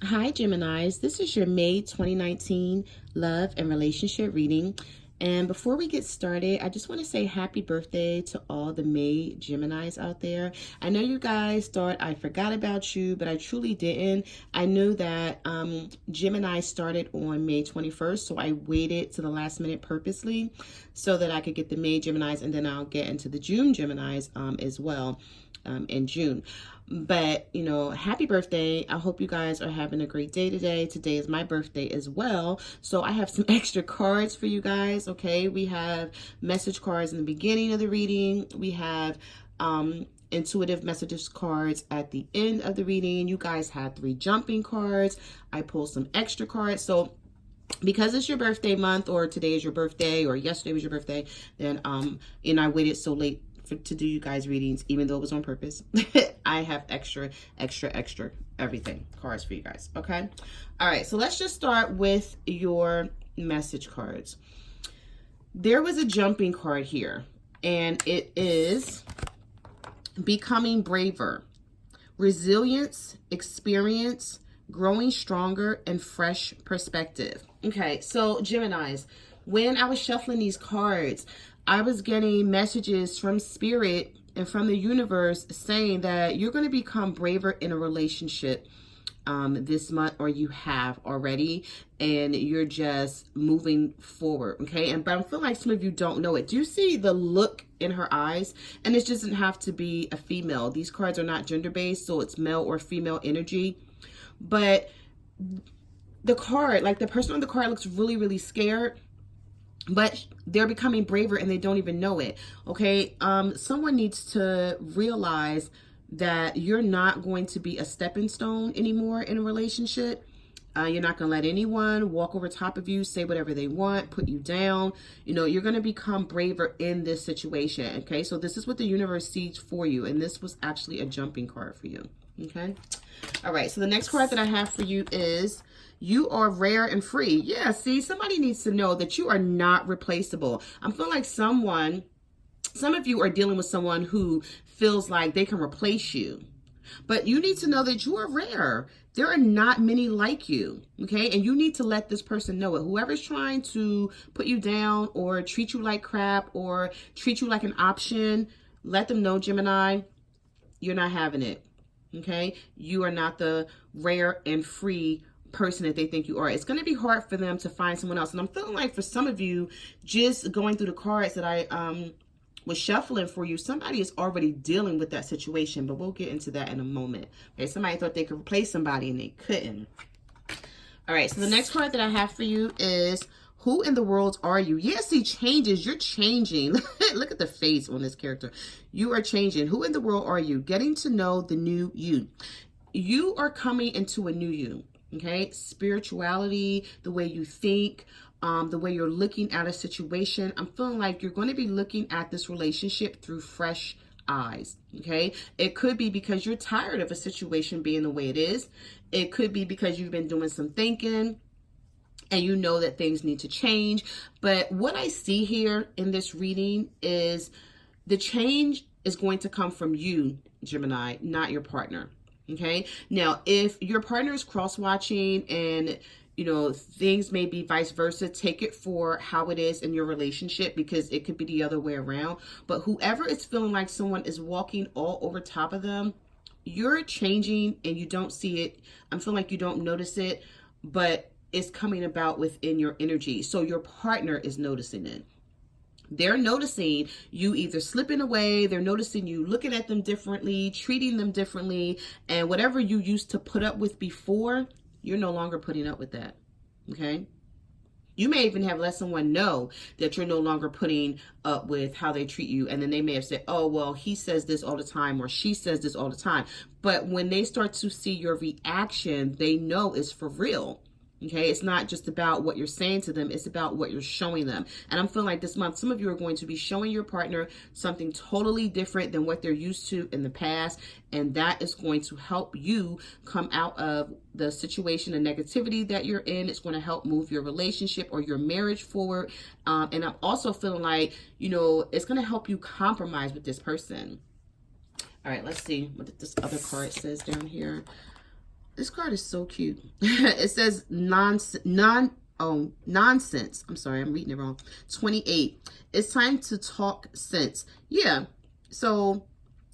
Hi, Geminis. This is your May 2019 love and relationship reading. And before we get started, I just want to say happy birthday to all the May Geminis out there. I know you guys thought I forgot about you, but I truly didn't. I knew that Gemini started on May 21st, so I waited to the last minute purposely so that I could get the May Geminis, and then I'll get into the June Geminis as well in June. But, you know, happy birthday. I hope you guys are having a great day today. Today is my birthday as well. So I have some extra cards for you guys, okay? We have message cards in the beginning of the reading. We have intuitive messages cards at the end of the reading. You guys had 3 jumping cards. I pulled some extra cards. So because it's your birthday month, or today is your birthday, or yesterday was your birthday, then I waited so late to do you guys readings, even though it was on purpose. I have extra everything cards for you guys. Okay, all right, so let's just start with your message cards. There was a jumping card here, and it is becoming braver, resilience, experience, growing stronger, and fresh perspective. Okay, so Geminis, when I was shuffling these cards, I was getting messages from Spirit and from the universe saying that you're going to become braver in a relationship this month, or you have already, and you're just moving forward. Okay, but I feel like some of you don't know it. Do you see the look in her eyes? And it doesn't have to be a female. These cards are not gender based, so it's male or female energy. But the card, like the person on the card, looks really scared, but they're becoming braver and they don't even know it. Okay, someone needs to realize that you're not going to be a stepping stone anymore in a relationship. You're not going to let anyone walk over top of you, say whatever they want, put you down. You know, you're going to become braver in this situation. Okay, so this is what the universe sees for you, and this was actually a jumping card for you. Okay, all right, so the next card that I have for you is you are rare and free. Yeah, see, somebody needs to know that you are not replaceable. I'm feeling like some of you are dealing with someone who feels like they can replace you. But you need to know that you are rare. There are not many like you, okay? And you need to let this person know it. Whoever's trying to put you down or treat you like crap or treat you like an option, let them know, Gemini, you're not having it, okay? You are not the rare and free person that they think you are. It's going to be hard for them to find someone else. And I'm feeling like for some of you, just going through the cards that I was shuffling for you, somebody is already dealing with that situation, but we'll get into that in a moment. Okay, somebody thought they could replace somebody and they couldn't. All right, so the next card that I have for you is who in the world are you? Yeah, see, changes. You're changing. Look at the face on this character. You are changing. Who in the world are you? Getting to know the new you. You are coming into a new you. Okay, spirituality, the way you think, the way you're looking at a situation. I'm feeling like you're going to be looking at this relationship through fresh eyes. Okay, it could be because you're tired of a situation being the way it is. It could be because you've been doing some thinking and you know that things need to change. But what I see here in this reading is the change is going to come from you, Gemini, not your partner. Okay, now if your partner is cross-watching and you know things may be vice versa, take it for how it is in your relationship, because it could be the other way around. But whoever is feeling like someone is walking all over top of them, you're changing and you don't see it. I'm feeling like you don't notice it, but it's coming about within your energy. So your partner is noticing it. They're noticing you either slipping away, they're noticing you looking at them differently, treating them differently, and whatever you used to put up with before, you're no longer putting up with that, okay? You may even have let someone know that you're no longer putting up with how they treat you, and then they may have said, oh, well, he says this all the time, or she says this all the time. But when they start to see your reaction, they know it's for real. Okay, it's not just about what you're saying to them, it's about what you're showing them. And I'm feeling like this month, some of you are going to be showing your partner something totally different than what they're used to in the past. And that is going to help you come out of the situation and negativity that you're in. It's going to help move your relationship or your marriage forward. And I'm also feeling like, you know, it's going to help you compromise with this person. All right, let's see what this other card says down here. This card is so cute. It says nonsense. I'm sorry, I'm reading it wrong. 28. It's time to talk sense. Yeah. So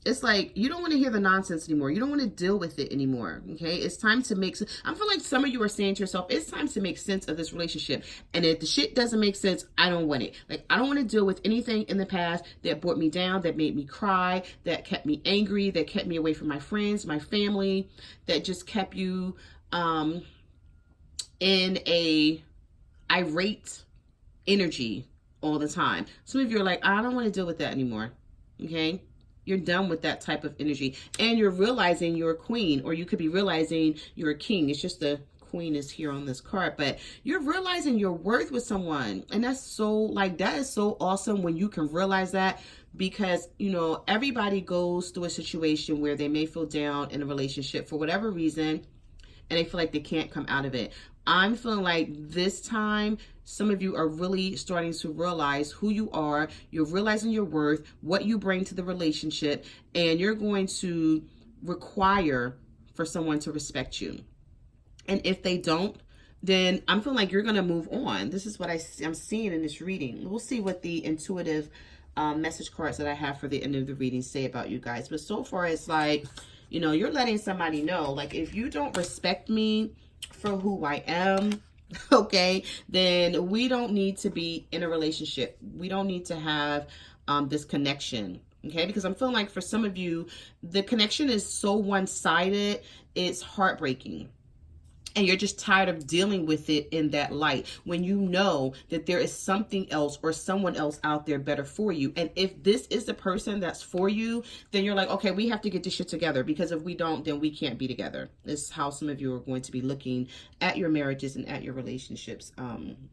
it's like you don't want to hear the nonsense anymore. You don't want to deal with it anymore. Okay. It's time to make sense. I feel like some of you are saying to yourself, it's time to make sense of this relationship. And if the shit doesn't make sense, I don't want it. Like, I don't want to deal with anything in the past that brought me down, that made me cry, that kept me angry, that kept me away from my friends, my family, that just kept you in a irate energy all the time. Some of you are like, I don't want to deal with that anymore. Okay. You're done with that type of energy. And you're realizing you're a queen, or you could be realizing you're a king. It's just the queen is here on this card, but you're realizing your worth with someone. And that's so, like, that is so awesome when you can realize that, because, you know, everybody goes through a situation where they may feel down in a relationship for whatever reason, and they feel like they can't come out of it. I'm feeling like this time, some of you are really starting to realize who you are. You're realizing your worth, what you bring to the relationship, and you're going to require for someone to respect you. And if they don't, then I'm feeling like you're going to move on. This is what I'm seeing in this reading. We'll see what the intuitive message cards that I have for the end of the reading say about you guys. But so far, it's like, you know, you're letting somebody know, like, if you don't respect me for who I am, okay, then we don't need to be in a relationship. We don't need to have this connection, okay? Because I'm feeling like for some of you, the connection is so one-sided, it's heartbreaking. And you're just tired of dealing with it in that light, when you know that there is something else or someone else out there better for you. And if this is the person that's for you, then you're like, okay, we have to get this shit together, because if we don't, then we can't be together. This is how some of you are going to be looking at your marriages and at your relationships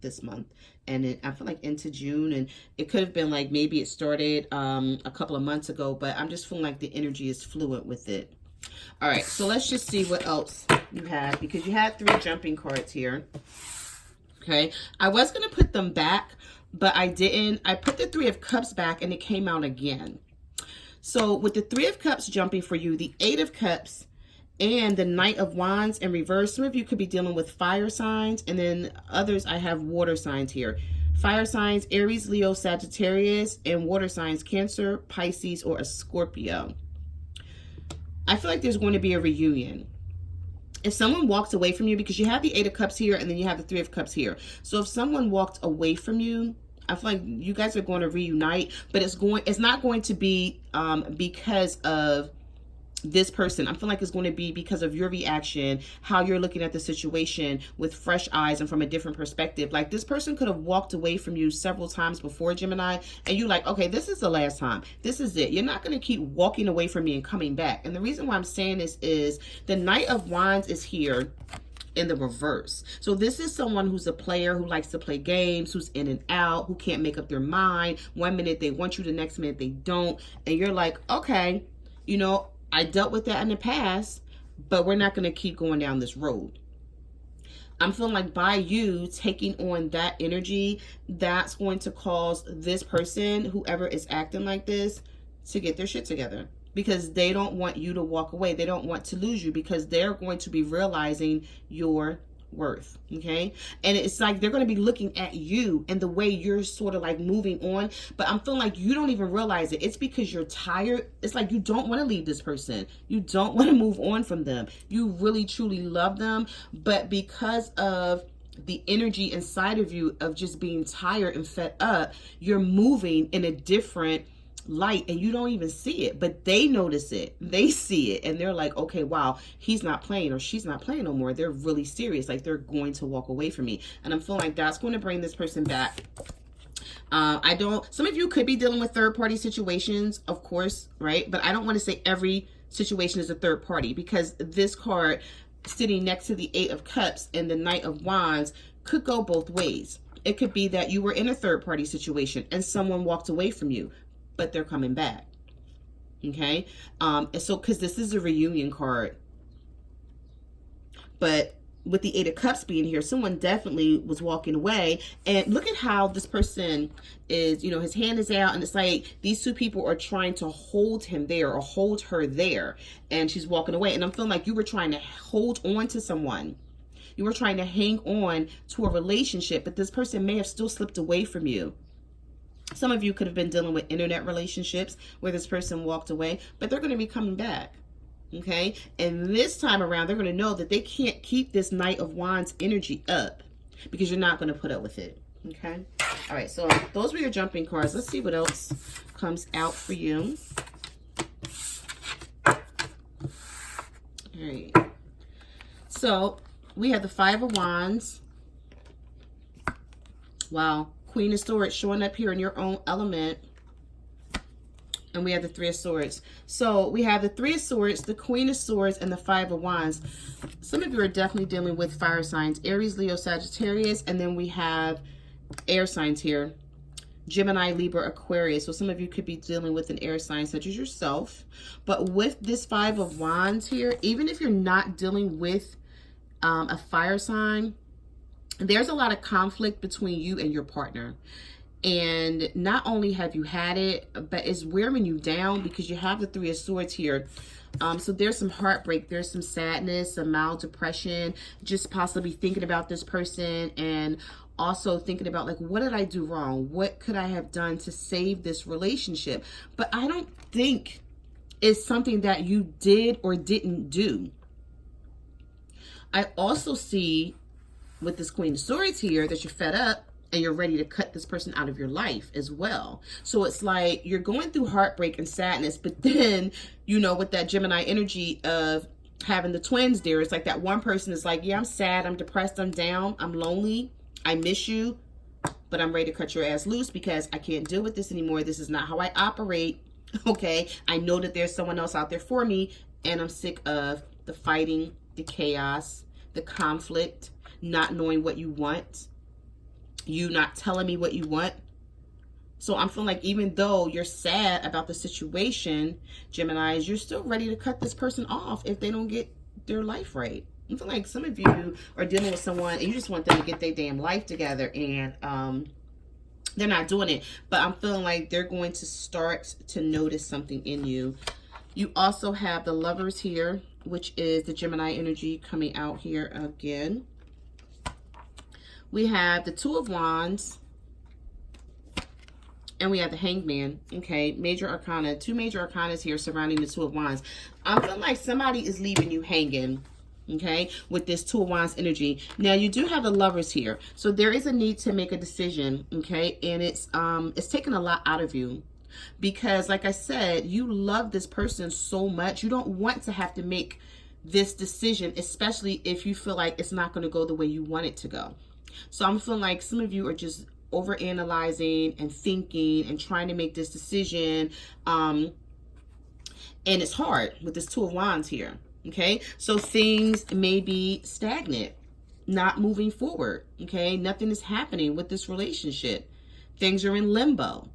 this month. And I feel like into June, and it could have been like maybe it started a couple of months ago, but I'm just feeling like the energy is fluent with it. All right, so let's just see what else you have, because you had 3 jumping cards here. Okay, I was going to put them back, but I didn't. I put the 3 of Cups back and it came out again. So with the 3 of Cups jumping for you, the 8 of Cups and the Knight of Wands in reverse, some of you could be dealing with fire signs, and then others, I have water signs here. Fire signs, Aries, Leo, Sagittarius, and water signs, Cancer, Pisces, or a Scorpio. I feel like there's going to be a reunion. If someone walks away from you, because you have the 8 of Cups here and then you have the 3 of Cups here. So if someone walked away from you, I feel like you guys are going to reunite, but it's not going to be because of this person. I feel like it's going to be because of your reaction, how you're looking at the situation with fresh eyes and from a different perspective. Like, this person could have walked away from you several times before, Gemini, and you like, okay, this is the last time. This is it. You're not going to keep walking away from me and coming back. And the reason why I'm saying this is the Knight of Wands is here in the reverse. So this is someone who's a player, who likes to play games, who's in and out, who can't make up their mind. One minute they want you, the next minute they don't. And you're like, okay, you know, I dealt with that in the past, but we're not going to keep going down this road. I'm feeling like by you taking on that energy, that's going to cause this person, whoever is acting like this, to get their shit together, because they don't want you to walk away. They don't want to lose you, because they're going to be realizing your worth. Okay, and it's like they're going to be looking at you and the way you're sort of like moving on, but I'm feeling like you don't even realize it. It's because you're tired. It's like you don't want to leave this person. You don't want to move on from them. You really truly love them, but because of the energy inside of you of just being tired and fed up, you're moving in a different light and you don't even see it, but they notice it. They see it and they're like, okay, wow, he's not playing or she's not playing no more. They're really serious. Like, they're going to walk away from me. And I'm feeling like that's going to bring this person back. Some of you could be dealing with third party situations, of course, right? But I don't want to say every situation is a third party, because this card sitting next to the 8 of Cups and the Knight of Wands could go both ways. It could be that you were in a third party situation and someone walked away from you, but they're coming back. Okay. And so, because this is a reunion card, but with the Eight of Cups being here, someone definitely was walking away. And look at how this person is, you know, his hand is out, and it's like these two people are trying to hold him there or hold her there, and she's walking away. And I'm feeling like you were trying to hold on to someone. You were trying to hang on to a relationship, but this person may have still slipped away from you. Some of you could have been dealing with internet relationships where this person walked away, but they're going to be coming back. Okay, and this time around, they're going to know that they can't keep this Knight of Wands energy up because you're not going to put up with it. Okay, all right, so those were your jumping cards. Let's see what else comes out for you. All right, so we have the Five of Wands. Wow, Queen of Swords showing up here in your own element. And we have the Three of Swords. So we have the Three of Swords, the Queen of Swords, and the Five of Wands. Some of you are definitely dealing with fire signs. Aries, Leo, Sagittarius. And then we have air signs here. Gemini, Libra, Aquarius. So some of you could be dealing with an air sign such as yourself. But with this Five of Wands here, even if you're not dealing with a fire sign, there's a lot of conflict between you and your partner. And not only have you had it, but it's wearing you down because you have the Three of Swords here. So there's some heartbreak, there's some sadness, some mild depression, just possibly thinking about this person and also thinking about, like, what did I do wrong? What could I have done to save this relationship? But I don't think it's something that you did or didn't do. I also see with this Queen of Swords here that you're fed up and you're ready to cut this person out of your life as well. So it's like you're going through heartbreak and sadness, but then, you know, with that Gemini energy of having the twins there, it's like that one person is like, yeah, I'm sad, I'm depressed, I'm down, I'm lonely, I miss you, but I'm ready to cut your ass loose because I can't deal with this anymore. This is not how I operate, okay? I know that there's someone else out there for me, and I'm sick of the fighting, the chaos, the conflict, not knowing what you want, you not telling me what you want. So I'm feeling like even though you're sad about the situation, Geminis, you're still ready to cut this person off if they don't get their life right. I feel like some of you are dealing with someone and you just want them to get their damn life together, and they're not doing it. But I'm feeling like they're going to start to notice something in you. You also have the Lovers here, which is the Gemini energy coming out here again. We have the Two of Wands, and we have the Hangman. Okay, major arcana. Two major arcanas here surrounding the Two of Wands. I'm feeling like somebody is leaving you hanging, okay, with this Two of Wands energy. Now, you do have the Lovers here. So there is a need to make a decision, okay, and it's taking a lot out of you. Because, like I said, you love this person so much. You don't want to have to make this decision, especially if you feel like it's not going to go the way you want it to go. So I'm feeling like some of you are just overanalyzing and thinking and trying to make this decision. And it's hard with this Two of Wands here. Okay, so things may be stagnant, not moving forward. Okay, nothing is happening with this relationship. Things are in limbo.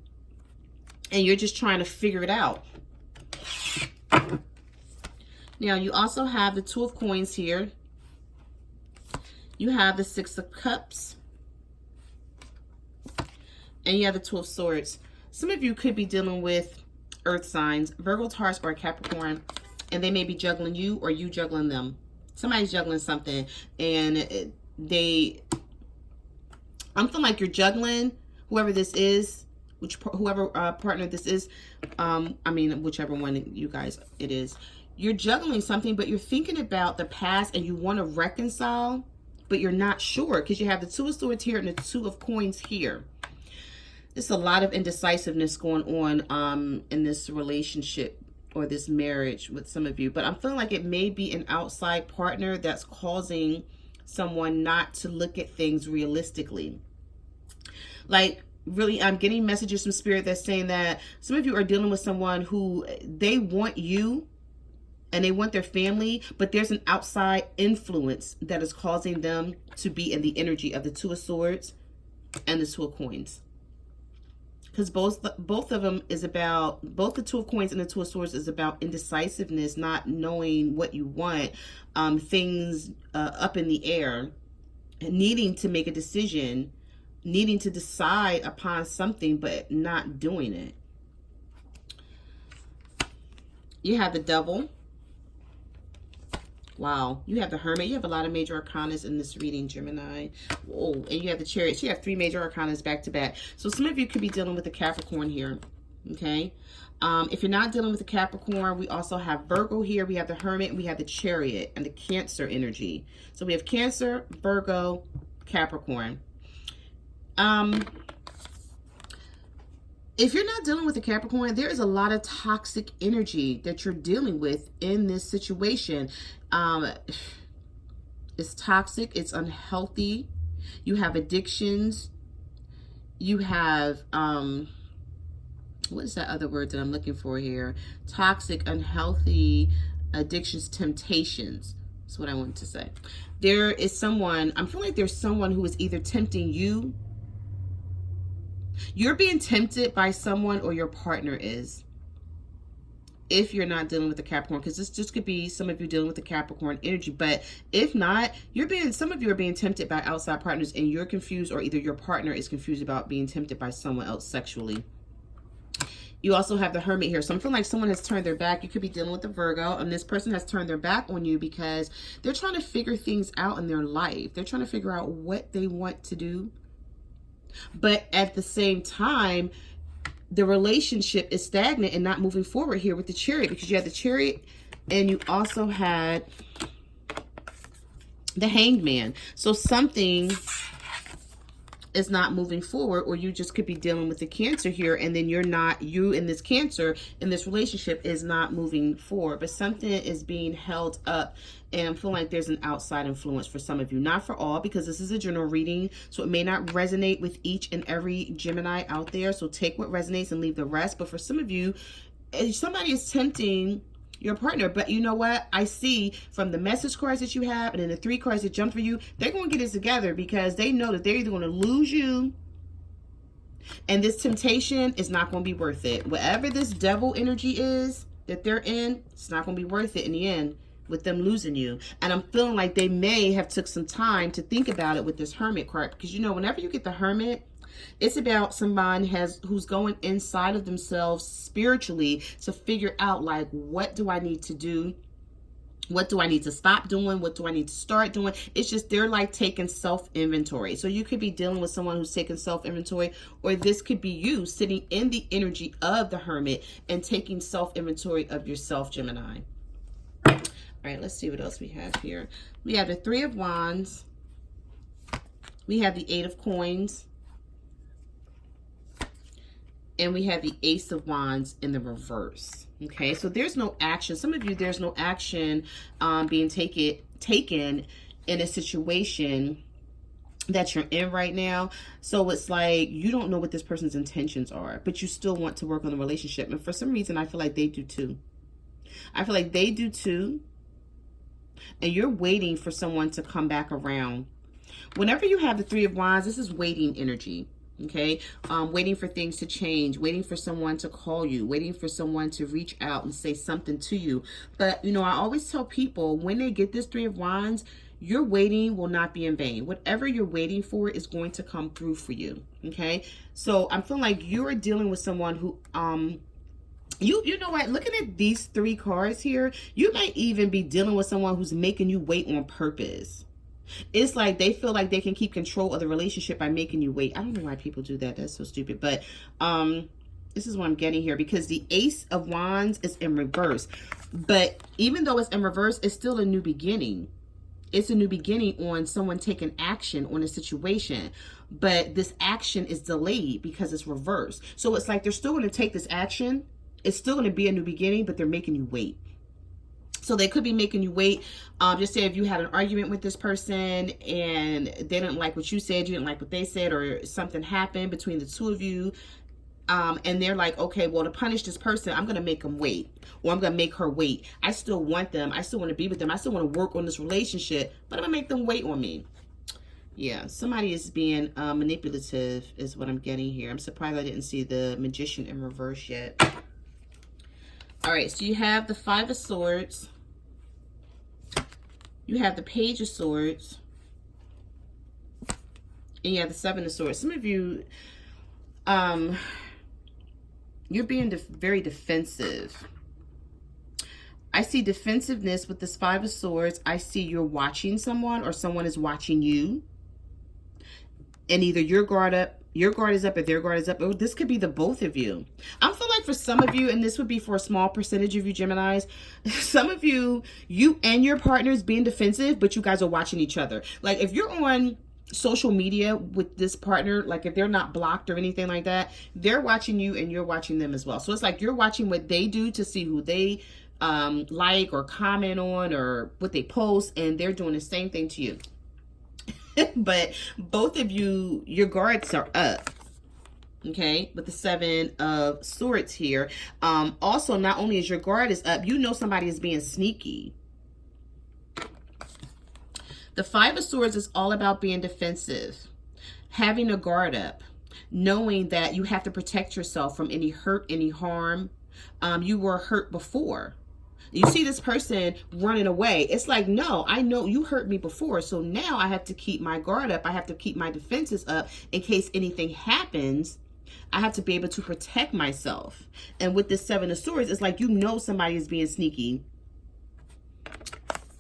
And you're just trying to figure it out. Now, you also have the Two of Coins here. You have the Six of Cups. And you have the Two of Swords. Some of you could be dealing with earth signs, Virgo, Taurus, or Capricorn. And they may be juggling you or you juggling them. Somebody's juggling something. And I'm feeling like you're juggling whoever this is. Whoever partner this is, whichever one you guys it is, you're juggling something, but you're thinking about the past and you want to reconcile, but you're not sure because you have the Two of Swords here and the Two of Coins here. There's a lot of indecisiveness going on in this relationship or this marriage with some of you, but I'm feeling like it may be an outside partner that's causing someone not to look at things realistically. Like, really, I'm getting messages from Spirit that's saying that some of you are dealing with someone who they want you and they want their family, but there's an outside influence that is causing them to be in the energy of the Two of Swords and the Two of Coins. because both of them is about, both the Two of Coins and the Two of Swords is about indecisiveness, not knowing what you want, things up in the air, needing to make a decision, needing to decide upon something, but not doing it. You have the Devil. Wow. You have the Hermit. You have a lot of major arcanas in this reading, Gemini. Whoa. And you have the Chariot. You have 3 major arcanas back to back. So some of you could be dealing with the Capricorn here. Okay. If you're not dealing with the Capricorn, we also have Virgo here. We have the Hermit, and we have the Chariot and the Cancer energy. So we have Cancer, Virgo, Capricorn. If you're not dealing with the Capricorn, there is a lot of toxic energy that you're dealing with in this situation. It's toxic. It's unhealthy. You have addictions. You have, what is that other word that I'm looking for here? Toxic, unhealthy, addictions, temptations. That's what I wanted to say. There is someone, I'm feeling like there's someone who is either tempting you. You're being tempted by someone, or your partner is. If you're not dealing with the Capricorn, because this just could be some of you dealing with the Capricorn energy. But if not, some of you are being tempted by outside partners, and you're confused, or either your partner is confused about being tempted by someone else sexually. You also have the Hermit here. So I'm feeling like someone has turned their back. You could be dealing with the Virgo, and this person has turned their back on you because they're trying to figure things out in their life. They're trying to figure out what they want to do. But at the same time, the relationship is stagnant and not moving forward here with the Chariot, because you had the Chariot and you also had the Hanged Man. So something is not moving forward, or you just could be dealing with the Cancer here, and then you in this Cancer in this relationship is not moving forward, but something is being held up. And I'm feeling like there's an outside influence for some of you, not for all, because this is a general reading, so it may not resonate with each and every Gemini out there. So take what resonates and leave the rest. But for some of you, somebody is tempting your partner. But you know what? I see from the message cards that you have and then the 3 cards that jumped for you, they're going to get it together, because they know that they're either going to lose you, and this temptation is not going to be worth it. Whatever this devil energy is that they're in, it's not going to be worth it in the end with them losing you. And I'm feeling like they may have took some time to think about it with this Hermit card, because you know, whenever you get the Hermit, it's about someone who's going inside of themselves spiritually to figure out, like, what do I need to do? What do I need to stop doing? What do I need to start doing? It's just, they're like taking self-inventory. So you could be dealing with someone who's taking self-inventory, or this could be you sitting in the energy of the Hermit and taking self-inventory of yourself, Gemini. All right, let's see what else we have here. We have the 3 of Wands. We have the 8 of Coins. And we have the Ace of Wands in the reverse. Okay, so there's no action. Some of you, there's no action being taken in a situation that you're in right now. So it's like you don't know what this person's intentions are, but you still want to work on the relationship. And for some reason, I feel like they do too. I feel like they do too. And you're waiting for someone to come back around. Whenever you have the 3 of Wands, this is waiting energy. Okay, waiting for things to change, waiting for someone to call you, waiting for someone to reach out and say something to you. But, you know, I always tell people, when they get this 3 of Wands, your waiting will not be in vain. Whatever you're waiting for is going to come through for you. Okay, so I'm feeling like you're dealing with someone who, you know what, looking at these 3 cards here, you might even be dealing with someone who's making you wait on purpose. It's like they feel like they can keep control of the relationship by making you wait. I don't know why people do that. That's so stupid. But this is what I'm getting here, because the Ace of Wands is in reverse. But even though it's in reverse, it's still a new beginning. It's a new beginning on someone taking action on a situation. But this action is delayed because it's reversed. So it's like they're still going to take this action. It's still going to be a new beginning, but they're making you wait. So they could be making you wait. Just say if you had an argument with this person and they didn't like what you said, you didn't like what they said, or something happened between the two of you, and they're like, okay, well, to punish this person, I'm going to make them wait, or I'm going to make her wait. I still want them. I still want to be with them. I still want to work on this relationship, but I'm going to make them wait on me. Yeah, somebody is being manipulative is what I'm getting here. I'm surprised I didn't see the Magician in reverse yet. All right, so you have the Five of Swords. You have the Page of Swords. And you have the Seven of Swords. Some of you, you're being very defensive. I see defensiveness with this Five of Swords. I see you're watching someone or someone is watching you. And either your guard is up or their guard is up. Or this could be the both of you. I feel like for some of you, and this would be for a small percentage of you Geminis, some of you and your partners being defensive, but you guys are watching each other. Like if you're on social media with this partner, like if they're not blocked or anything like that, they're watching you and you're watching them as well. So it's like you're watching what they do to see who they like or comment on or what they post, and they're doing the same thing to you. But both of you, your guards are up. Okay, with the Seven of Swords here. Also, not only is your guard is up, you know somebody is being sneaky. The Five of Swords is all about being defensive, having a guard up, knowing that you have to protect yourself from any hurt, any harm. You were hurt before. You see this person running away. It's like, no, I know you hurt me before. So now I have to keep my guard up. I have to keep my defenses up in case anything happens. I have to be able to protect myself. And with this Seven of Swords, it's like, you know, somebody is being sneaky.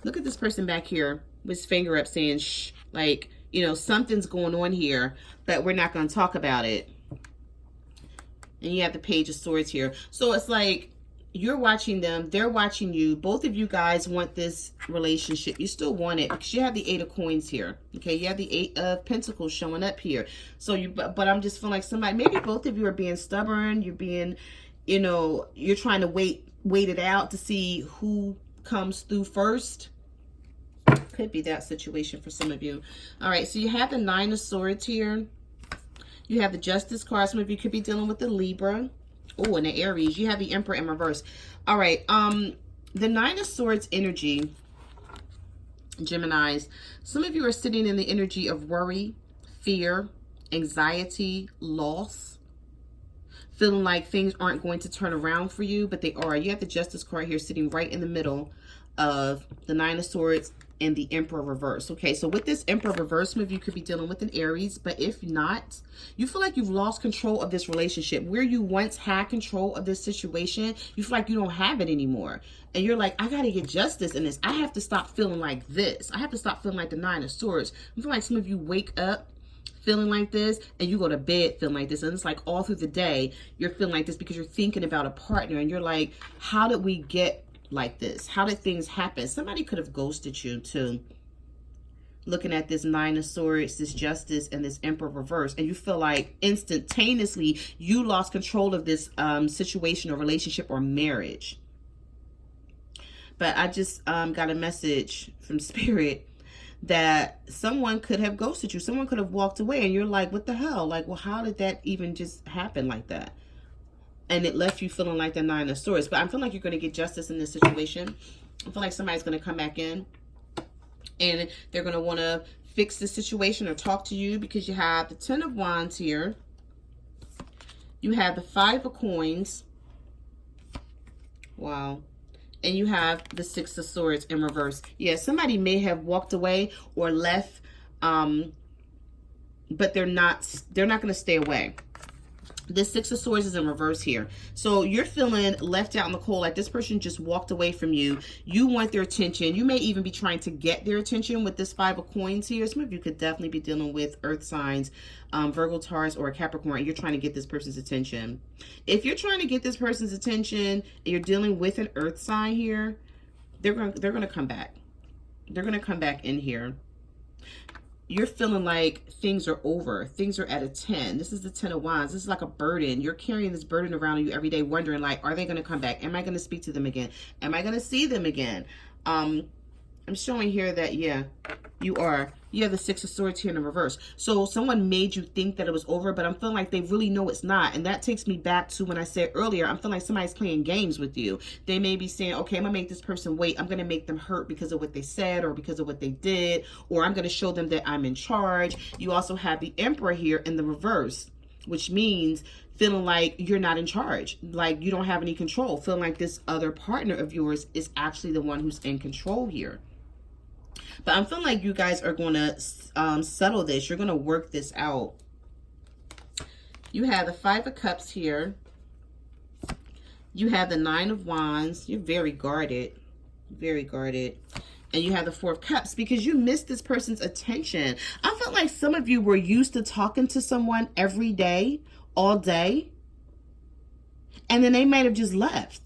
Look at this person back here with his finger up saying, shh, like, you know, something's going on here, but we're not going to talk about it. And you have the Page of Swords here. So it's like, you're watching them, they're watching you. Both of you guys want this relationship. You still want it because you have the Eight of Coins here. Okay, you have the Eight of Pentacles showing up here. So but I'm just feeling like somebody, maybe both of you are being stubborn. You're being, you know, you're trying to wait it out to see who comes through first. Could be that situation for some of you. All right, so you have the Nine of Swords here. You have the Justice card. Some of you could be dealing with the Libra. Oh, and the Aries. You have the Emperor in reverse. All right. The Nine of Swords energy, Geminis. Some of you are sitting in the energy of worry, fear, anxiety, loss. Feeling like things aren't going to turn around for you, but they are. You have the Justice card here sitting right in the middle of the Nine of Swords and the Emperor reverse. Okay, so with this Emperor reverse move, you could be dealing with an Aries, but if not, you feel like you've lost control of this relationship. Where you once had control of this situation, you feel like you don't have it anymore. And you're like, I gotta get justice in this. I have to stop feeling like this. I have to stop feeling like the Nine of Swords. I feel like some of you wake up feeling like this and you go to bed feeling like this, and it's like all through the day you're feeling like this because you're thinking about a partner and you're like, how did we get like this? How did things happen? Somebody could have ghosted you too. Looking at this Nine of Swords, this Justice, and this Emperor reverse, and you feel like instantaneously you lost control of this situation or relationship or marriage. But I just got a message from Spirit that someone could have ghosted you. Someone could have walked away and you're like, what the hell? Like, well, how did that even just happen like that? And it left you feeling like the Nine of Swords. But I feel like you're going to get justice in this situation. I feel like somebody's going to come back in and they're going to want to fix the situation or talk to you, because you have the Ten of Wands here. You have the Five of Coins. Wow. And you have the Six of Swords in reverse. Yeah, somebody may have walked away or left, but they're not going to stay away. This Six of Swords is in reverse here. So you're feeling left out in the cold, like this person just walked away from you. You want their attention. You may even be trying to get their attention with this Five of Coins here. Some of you could definitely be dealing with earth signs, Virgo, Taurus, or Capricorn. You're trying to get this person's attention. If you're trying to get this person's attention and you're dealing with an earth sign here, they're going to come back. They're going to come back in here. You're feeling like things are over. Things are at a 10. This is the Ten of Wands. This is like a burden. You're carrying this burden around you every day, wondering like, are they going to come back? Am I going to speak to them again? Am I going to see them again? I'm showing here that, yeah, You are. You have the Six of Swords here in the reverse. So someone made you think that it was over, but I'm feeling like they really know it's not. And that takes me back to when I said earlier, I'm feeling like somebody's playing games with you. They may be saying, okay, I'm going to make this person wait. I'm going to make them hurt because of what they said or because of what they did, or I'm going to show them that I'm in charge. You also have the Emperor here in the reverse, which means feeling like you're not in charge, like you don't have any control, feeling like this other partner of yours is actually the one who's in control here. But I'm feeling like you guys are going to settle this. You're going to work this out. You have the Five of Cups here. You have the Nine of Wands. You're very guarded. Very guarded. And you have the Four of Cups because you missed this person's attention. I felt like some of you were used to talking to someone every day, all day. And then they might have just left.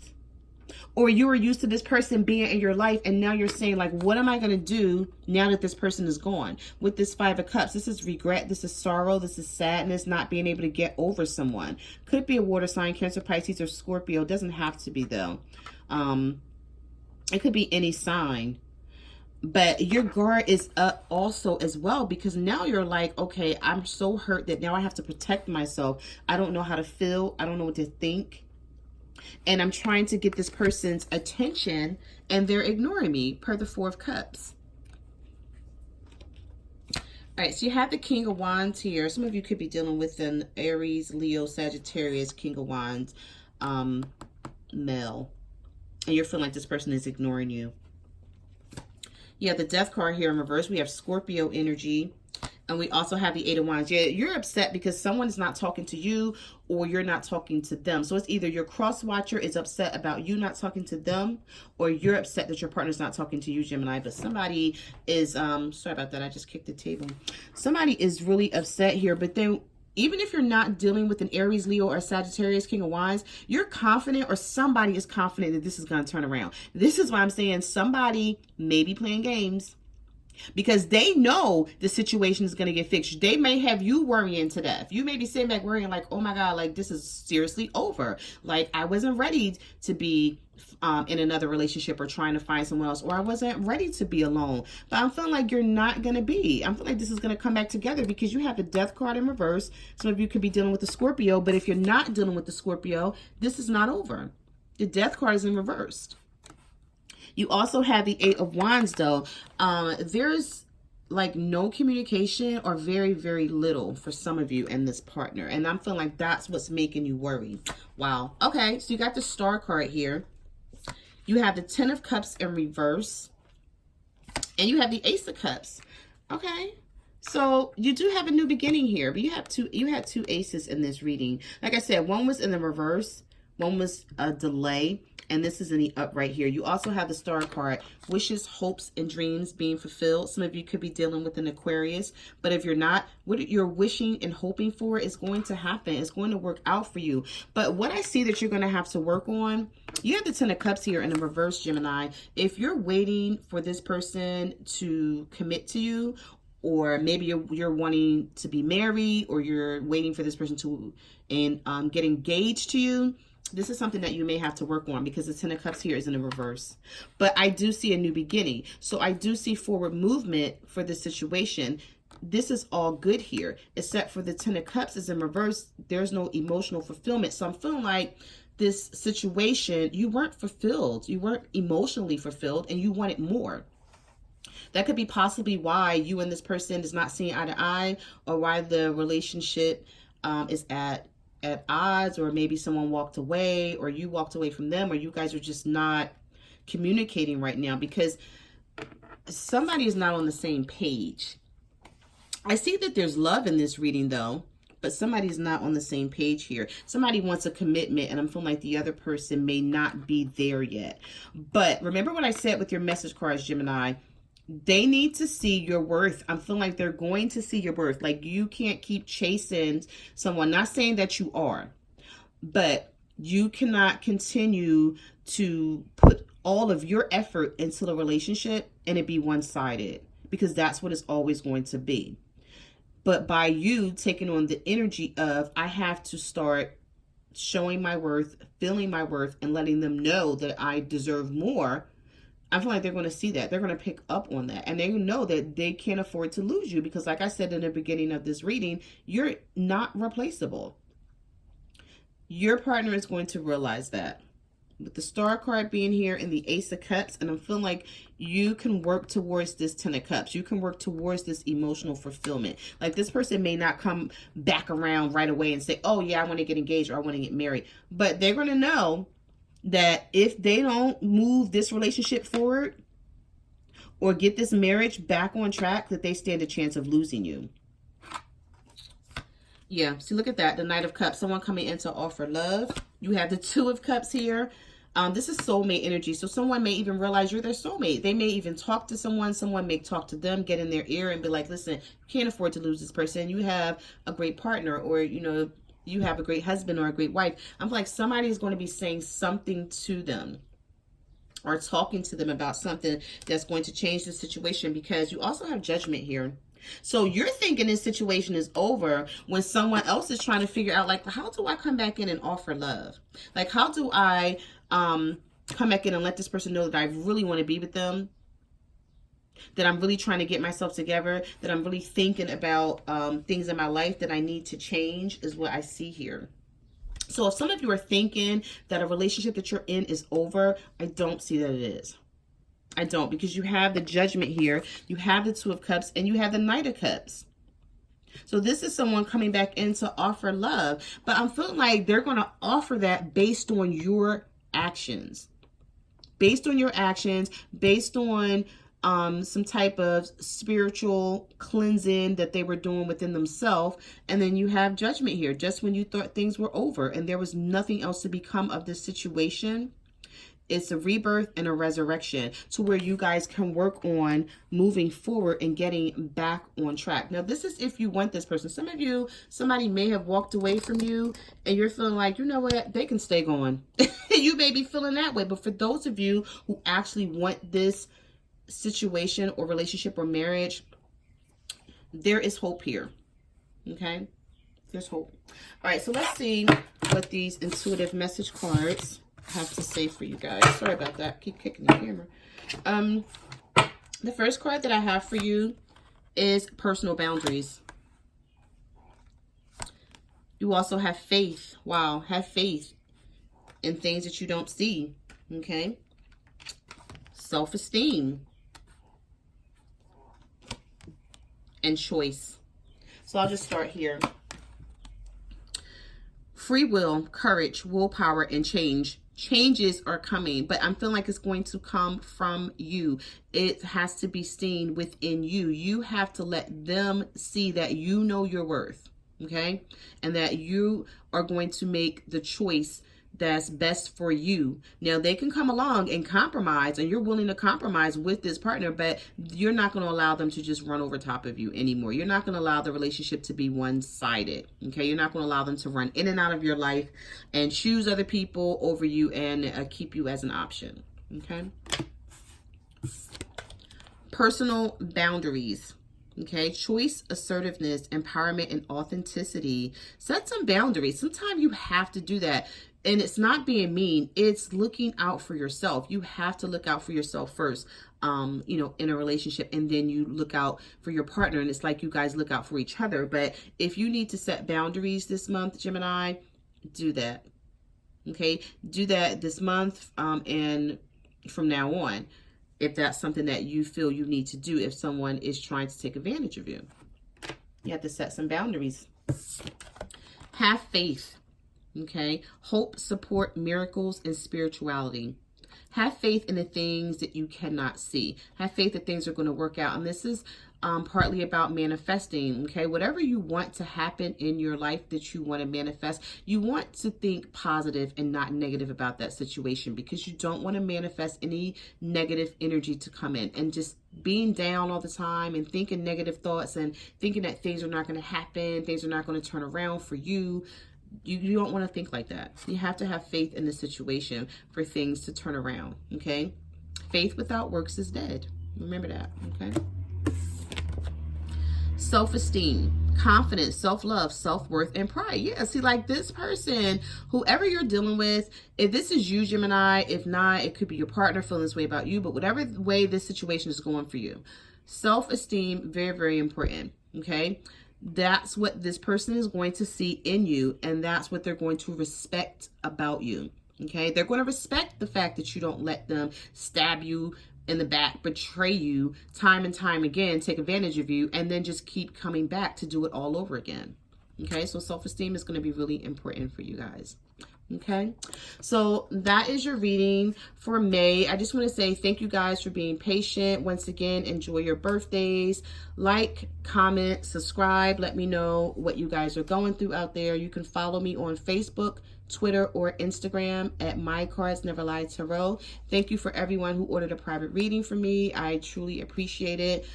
Or you were used to this person being in your life, and now you're saying, like, what am I going to do now that this person is gone? With this Five of Cups, this is regret, this is sorrow, this is sadness, not being able to get over someone. Could be a water sign, Cancer, Pisces, or Scorpio. Doesn't have to be, though. It could be any sign. But your guard is up also as well, because now you're like, okay, I'm so hurt that now I have to protect myself. I don't know how to feel. I don't know what to think. And I'm trying to get this person's attention, and they're ignoring me, per the Four of Cups. All right, so you have the King of Wands here. Some of you could be dealing with an Aries, Leo, Sagittarius, King of Wands, male. And you're feeling like this person is ignoring you. You have the Death card here in reverse. We have Scorpio energy. And we also have the Eight of Wands. Yeah, you're upset because someone is not talking to you, or you're not talking to them. So it's either your cross watcher is upset about you not talking to them, or you're upset that your partner's not talking to you, Gemini. But somebody is, sorry about that, I just kicked the table. Somebody is really upset here, but then even if you're not dealing with an Aries, Leo, or Sagittarius, King of Wands, you're confident, or somebody is confident that this is going to turn around. This is why I'm saying somebody may be playing games, because they know the situation is going to get fixed. They may have you worrying to death. You may be sitting back worrying like, oh my God, like this is seriously over. Like I wasn't ready to be in another relationship or trying to find someone else, or I wasn't ready to be alone. But I'm feeling like you're not going to be. I'm feeling like this is going to come back together because you have the Death card in reverse. Some of you could be dealing with the Scorpio, but if you're not dealing with the Scorpio, this is not over. The Death card is in reverse. You also have the Eight of Wands, though. There's like no communication, or very, very little for some of you and this partner. And I'm feeling like that's what's making you worry. Wow. Okay, so you got the Star card here. You have the Ten of Cups in reverse. And you have the Ace of Cups. Okay. So you do have a new beginning here, but you had two aces in this reading. Like I said, one was in the reverse, one was a delay, and this is in the upright here. You also have the Star card, wishes, hopes, and dreams being fulfilled. Some of you could be dealing with an Aquarius, but if you're not, what you're wishing and hoping for is going to happen. It's going to work out for you. But what I see that you're going to have to work on, you have the Ten of Cups here in the reverse, Gemini. If you're waiting for this person to commit to you, or maybe you're wanting to be married, or you're waiting for this person to get engaged to you, this is something that you may have to work on, because the Ten of Cups here is in the reverse. But I do see a new beginning. So I do see forward movement for this situation. This is all good here, except for the Ten of Cups is in reverse. There's no emotional fulfillment. So I'm feeling like this situation, you weren't fulfilled. You weren't emotionally fulfilled, and you wanted more. That could be possibly why you and this person is not seeing eye to eye, or why the relationship is at odds, or maybe someone walked away, or you walked away from them, or you guys are just not communicating right now, because somebody is not on the same page. I see that there's love in this reading though, but somebody's not on the same page here. Somebody wants a commitment, and I'm feeling like the other person may not be there yet. But remember what I said with your message cards, Gemini. They need to see your worth. I'm feeling like they're going to see your worth. Like you can't keep chasing someone. Not saying that you are, but you cannot continue to put all of your effort into the relationship and it be one-sided, because that's what it's always going to be. But by you taking on the energy of, I have to start showing my worth, feeling my worth, and letting them know that I deserve more, I feel like they're going to see that. They're going to pick up on that. And they know that they can't afford to lose you because, like I said in the beginning of this reading, you're not replaceable. Your partner is going to realize that. With the Star card being here and the Ace of Cups, and I'm feeling like you can work towards this Ten of Cups. You can work towards this emotional fulfillment. Like, this person may not come back around right away and say, oh yeah, I want to get engaged or I want to get married. But they're going to know that if they don't move this relationship forward or get this marriage back on track, that they stand a chance of losing you. Yeah, see, look at that. The Knight of Cups. Someone coming in to offer love. You have the Two of Cups here. This is soulmate energy. So someone may even realize you're their soulmate. They may even talk to someone. Someone may talk to them, get in their ear and be like, listen, you can't afford to lose this person. You have a great partner, or, you know, you have a great husband or a great wife. I'm like, somebody is going to be saying something to them or talking to them about something that's going to change the situation, because you also have Judgment here. So you're thinking this situation is over when someone else is trying to figure out, like, how do I come back in and offer love? Like, how do I come back in and let this person know that I really want to be with them, that I'm really trying to get myself together, that I'm really thinking about things in my life that I need to change, is what I see here. So if some of you are thinking that a relationship that you're in is over, I don't see that it is. I don't, because you have the Judgment here, you have the Two of Cups, and you have the Knight of Cups. So this is someone coming back in to offer love, but I'm feeling like they're going to offer that based on your actions. Based on your actions, based on some type of spiritual cleansing that they were doing within themselves. And then you have Judgment here, just when you thought things were over and there was nothing else to become of this situation. It's a rebirth and a resurrection to where you guys can work on moving forward and getting back on track. Now, this is if you want this person. Some of you, somebody may have walked away from you and you're feeling like, you know what, they can stay going. You may be feeling that way. But for those of you who actually want this situation or relationship or marriage, there is hope here. Okay? There's hope. All right, so let's see what these intuitive message cards have to say for you guys. Sorry about that. Keep kicking the camera. The first card that I have for you is personal boundaries. You also have faith. Wow, have faith in things that you don't see. Okay? Self-esteem and choice. So I'll just start here. Free will, courage, willpower, and change. Changes are coming, but I'm feeling like it's going to come from you. It has to be seen within you. You have to let them see that you know your worth, okay? And that you are going to make the choice that's best for you. Now, they can come along and compromise, and you're willing to compromise with this partner, but you're not going to allow them to just run over top of you anymore. You're not going to allow the relationship to be one-sided, okay? You're not going to allow them to run in and out of your life and choose other people over you and keep you as an option, okay? Personal boundaries. Okay, choice, assertiveness, empowerment, and authenticity. Set some boundaries. Sometimes you have to do that. And it's not being mean. It's looking out for yourself. You have to look out for yourself first, you know, in a relationship. And then you look out for your partner. And it's like you guys look out for each other. But if you need to set boundaries this month, Gemini, do that. Okay, do that this month and from now on, if that's something that you feel you need to do if someone is trying to take advantage of you. You have to set some boundaries. Have faith. Okay. Hope, support, miracles, and spirituality. Have faith in the things that you cannot see. Have faith that things are going to work out. And this is partly about manifesting. Okay. Whatever you want to happen in your life that you want to manifest, you want to think positive and not negative about that situation, because you don't want to manifest any negative energy to come in. And just being down all the time and thinking negative thoughts and thinking that things are not going to happen, things are not going to turn around for you. You don't want to think like that. You have to have faith in the situation for things to turn around, okay? Faith without works is dead. Remember that, okay? Self-esteem, confidence, self-love, self-worth, and pride. Yeah, see, like this person, whoever you're dealing with, if this is you, Gemini, if not, it could be your partner feeling this way about you, but whatever way this situation is going for you, self-esteem, very, very important, okay? That's what this person is going to see in you, and that's what they're going to respect about you, okay? They're going to respect the fact that you don't let them stab you in the back, betray you time and time again, take advantage of you, and then just keep coming back to do it all over again, okay? So self-esteem is going to be really important for you guys. Okay, so that is your reading for May. I just want to say thank you guys for being patient. Once again, enjoy your birthdays. Like, comment, subscribe. Let me know what you guys are going through out there. You can follow me on Facebook, Twitter, or Instagram at My Cards Never Lie Tarot. Thank you for everyone who ordered a private reading from me. I truly appreciate it.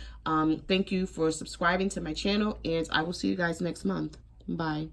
Thank you for subscribing to my channel, and I will see you guys next month. Bye.